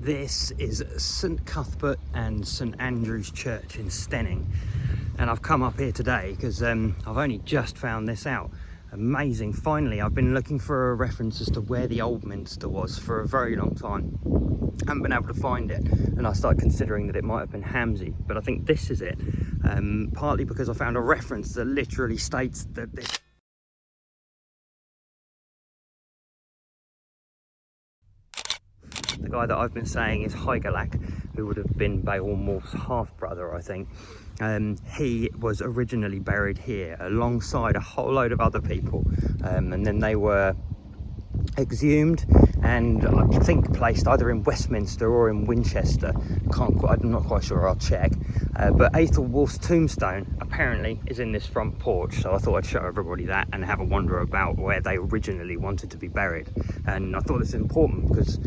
This is St Cuthbert and St Andrew's Church in Steyning, and I've come up here today because I've only just found this out. Amazing, finally. I've been looking for a reference as to where the Old Minster was for a very long time. Haven't been able to find it, and I started considering that it might have been Hamsey, but I think this is it, partly because I found a reference that literally states that this the guy that I've been saying is Ecghbert, who would have been Beowulf's half-brother, I think. He was originally buried here alongside a whole load of other people, and then they were exhumed and I think placed either in Westminster or in Winchester. I'm not quite sure, I'll check. But Aethelwulf's tombstone apparently is in this front porch, so I thought I'd show everybody that and have a wander about where they originally wanted to be buried. And I thought it's important because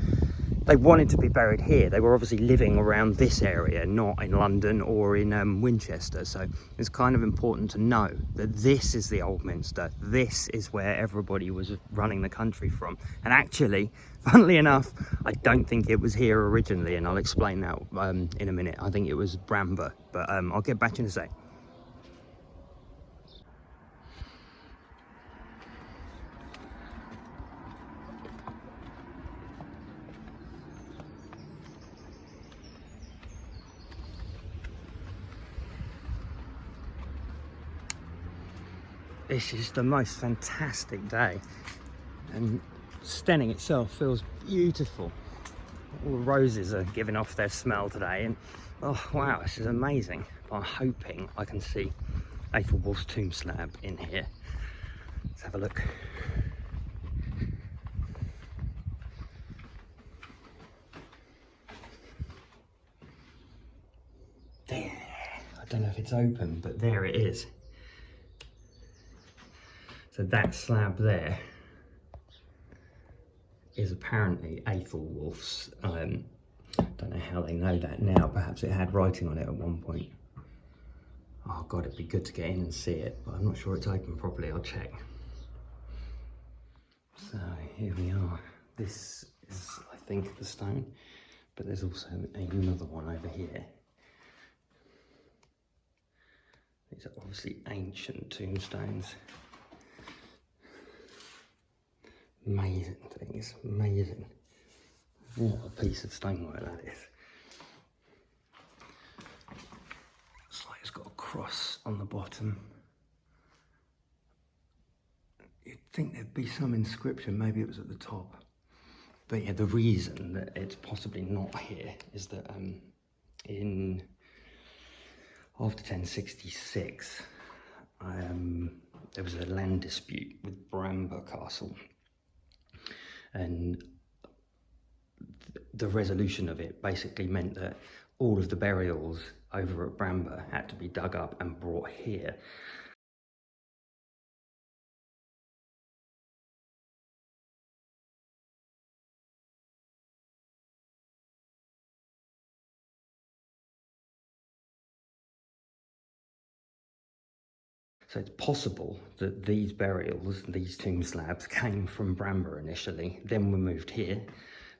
they wanted to be buried here. They were obviously living around this area, not in London or in Winchester. So it's kind of important to know that this is the Old Minster. This is where everybody was running the country from. And actually, funnily enough, I don't think it was here originally, and I'll explain that in a minute. I think it was Bramber, but I'll get back in a sec. This is the most fantastic day, and Steyning itself feels beautiful. All the roses are giving off their smell today, and oh wow, this is amazing. I'm hoping I can see Aethelwulf's tomb slab in here. Let's have a look. There, I don't know if it's open, but there it is. So that slab there is apparently Aethelwulf's. Don't know how they know that now. Perhaps it had writing on it at one point. Oh God, it'd be good to get in and see it, but I'm not sure it's open properly. I'll check. So here we are. This is, I think, the stone, but there's also another one over here. These are obviously ancient tombstones. Amazing things, amazing. What a piece of stonework that is. It's like it's got a cross on the bottom. You'd think there'd be some inscription, maybe it was at the top. But yeah, the reason that it's possibly not here is that in after 1066, there was a land dispute with Bramber Castle. And the resolution of it basically meant that all of the burials over at Bramber had to be dug up and brought here. So it's possible that these burials, these tomb slabs, came from Bramber initially, then were moved here.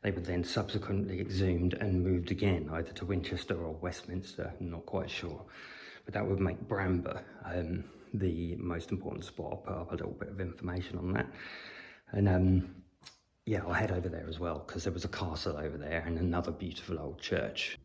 They were then subsequently exhumed and moved again, either to Winchester or Westminster, I'm not quite sure. But that would make Bramber the most important spot. I'll put up a little bit of information on that. And yeah, I'll head over there as well, because there was a castle over there and another beautiful old church.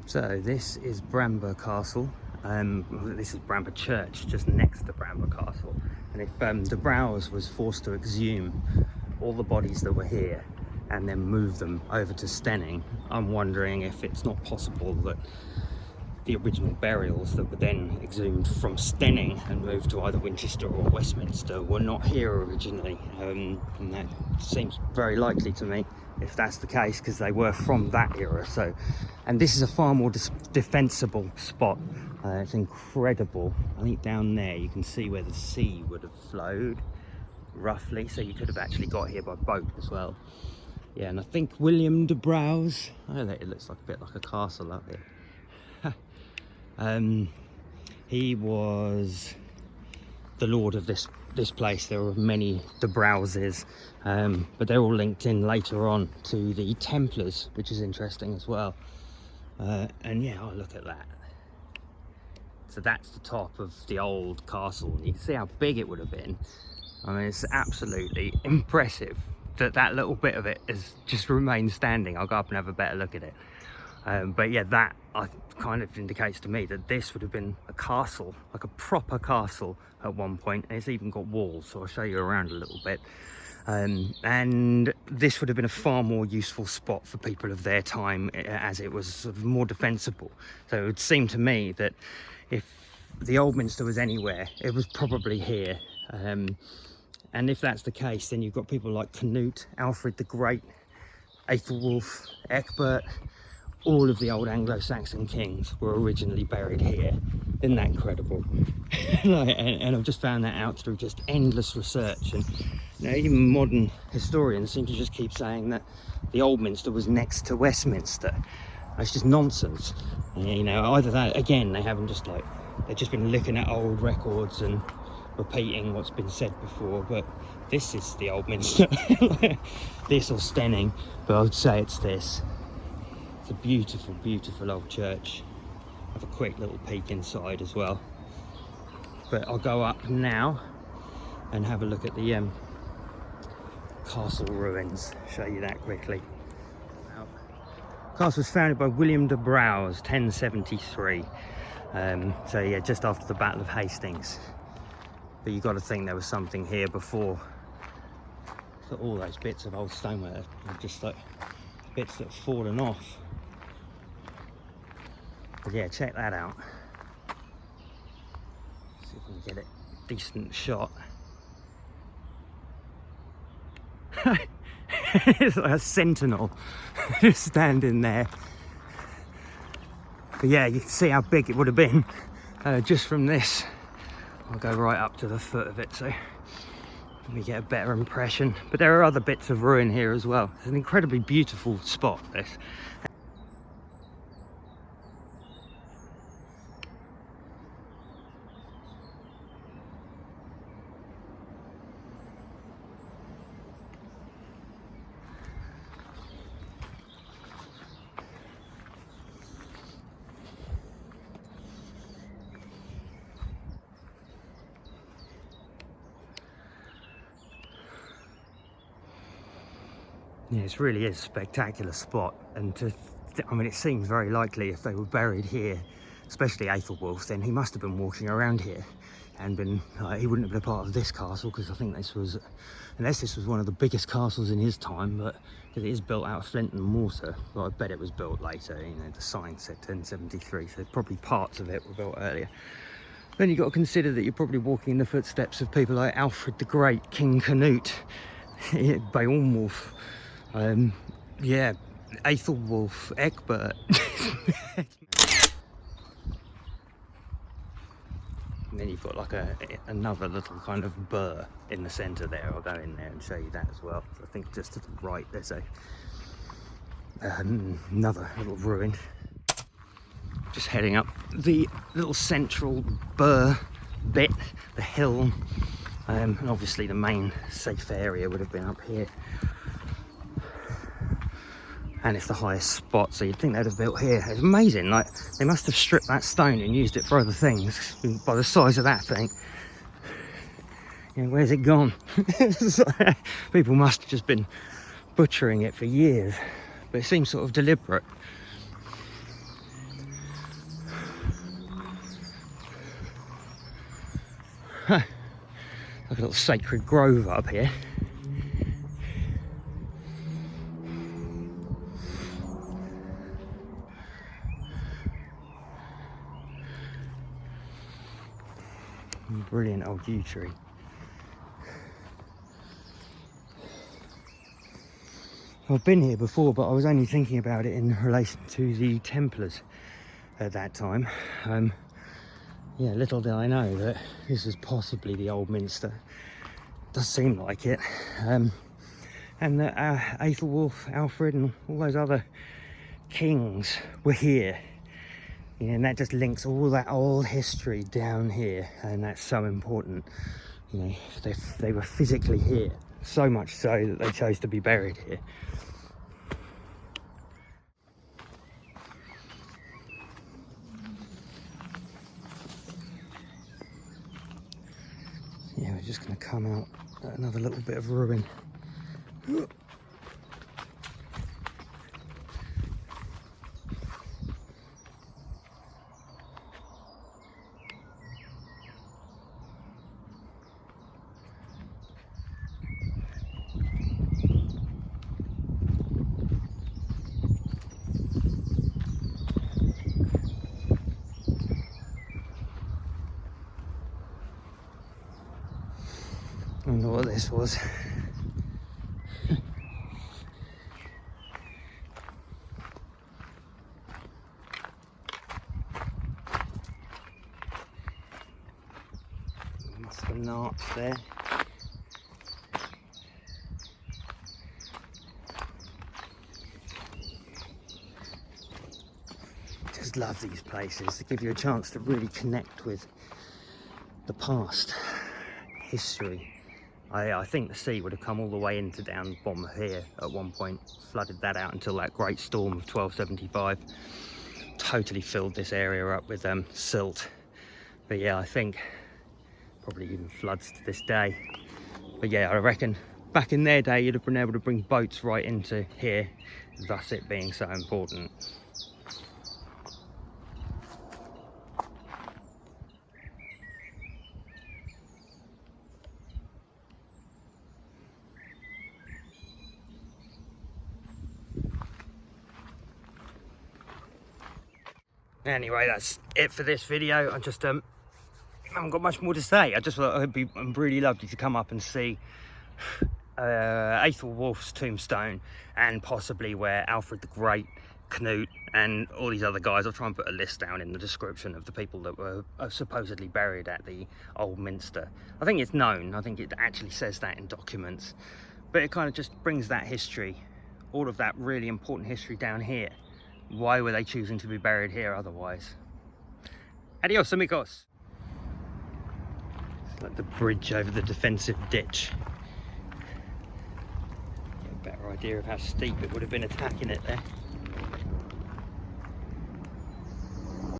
So this is Bramber Castle. This is Bramber Church, just next to Bramber Castle. And if de Brouwers was forced to exhume all the bodies that were here and then move them over to Steyning, I'm wondering if it's not possible that the original burials that were then exhumed from Steyning and moved to either Winchester or Westminster were not here originally. And that seems very likely to me, if that's the case, because they were from that era. So, and this is a far more defensible spot. It's incredible. I think down there you can see where the sea would have flowed. roughly, so you could have actually got here by boat as well. Yeah, and I think William de Braose, oh, it looks like a bit like a castle up here. He was the lord of this place. There were many de Brouses, but they're all linked in later on to the Templars, which is interesting as well. And yeah, oh, look at that. So that's the top of the old castle. You can see how big it would have been. I mean, it's absolutely impressive that that little bit of it has just remained standing. I'll go up and have a better look at it. But yeah, that kind of indicates to me that this would have been a castle, like a proper castle at one point. And it's even got walls, so I'll show you around a little bit. And this would have been a far more useful spot for people of their time, as it was sort of more defensible. So it would seem to me that if the Old Minster was anywhere, it was probably here. And if that's the case, then you've got people like Cnut, Alfred the Great, Aethelwulf, Ecghbert. All of the old Anglo-Saxon kings were originally buried here. Isn't that incredible? And I've just found that out through just endless research. And you know, even modern historians seem to just keep saying that the Old Minster was next to Westminster. It's just nonsense. You know, either that, again, they haven't just like, they've just been looking at old records and repeating what's been said before, but this is the Old Minster. This or Steyning, but I would say it's this. It's a beautiful, beautiful old church. Have a quick little peek inside as well. But I'll go up now and have a look at the castle ruins. Show you that quickly. Castle was founded by William de Braose, 1073. So yeah, just after the Battle of Hastings. But you've got to think there was something here before. So all those bits of old stonework are just like bits that have fallen off. But yeah, check that out. See if we can get a decent shot. It's like a sentinel just standing there. But yeah, you can see how big it would have been just from this. I'll go right up to the foot of it so we get a better impression. But there are other bits of ruin here as well. It's an incredibly beautiful spot, this. Yeah, it really is a spectacular spot, and I mean, it seems very likely if they were buried here, especially Aethelwulf, then he must have been walking around here and been, he wouldn't have been a part of this castle, because I think this was, unless this was one of the biggest castles in his time, but it is built out of flint and mortar, but I bet it was built later. You know, the sign said 1073, so probably parts of it were built earlier. Then you've got to consider that you're probably walking in the footsteps of people like Alfred the Great, King Cnut, Beowulf, yeah, Aethelwulf, Ecghbert. And then you've got like another little kind of burr in the centre there. I'll go in there and show you that as well. So I think just to the right there's another little ruin. Just heading up the little central burr bit, the hill, and obviously the main safe area would have been up here. And it's the highest spot, so you'd think they'd have built here. It's amazing, like, they must have stripped that stone and used it for other things by the size of that thing. You know, where's it gone? People must have just been butchering it for years, but it seems sort of deliberate. Like a little sacred grove up here. Brilliant old yew tree. I've been here before, but I was only thinking about it in relation to the Templars at that time. Yeah, little did I know that this was possibly the Old Minster. Does seem like it. And that Aethelwulf, Alfred and all those other kings were here. Yeah, and that just links all that old history down here, and that's so important. You know, they were physically here, so much so that they chose to be buried here. Yeah, we're just going to come out at another little bit of ruin. I don't know what this was. Must have been an arch there. Just love these places. They give you a chance to really connect with the past, history. I think the sea would have come all the way into down bottom here at one point, flooded that out until that great storm of 1275 totally filled this area up with silt. But yeah, I think probably even floods to this day. But yeah, I reckon back in their day you'd have been able to bring boats right into here, thus it being so important. Anyway, that's it for this video. I just haven't got much more to say. I just thought it'd be really lovely to come up and see Aethelwulf's tombstone, and possibly where Alfred the Great, Cnut and all these other guys, I'll try and put a list down in the description of the people that were supposedly buried at the Old Minster. I think it's known, I think it actually says that in documents, but it kind of just brings that history, all of that really important history down here. Why were they choosing to be buried here otherwise? Adios amigos. It's like the bridge over the defensive ditch. Get a better idea of how steep it would have been attacking it there.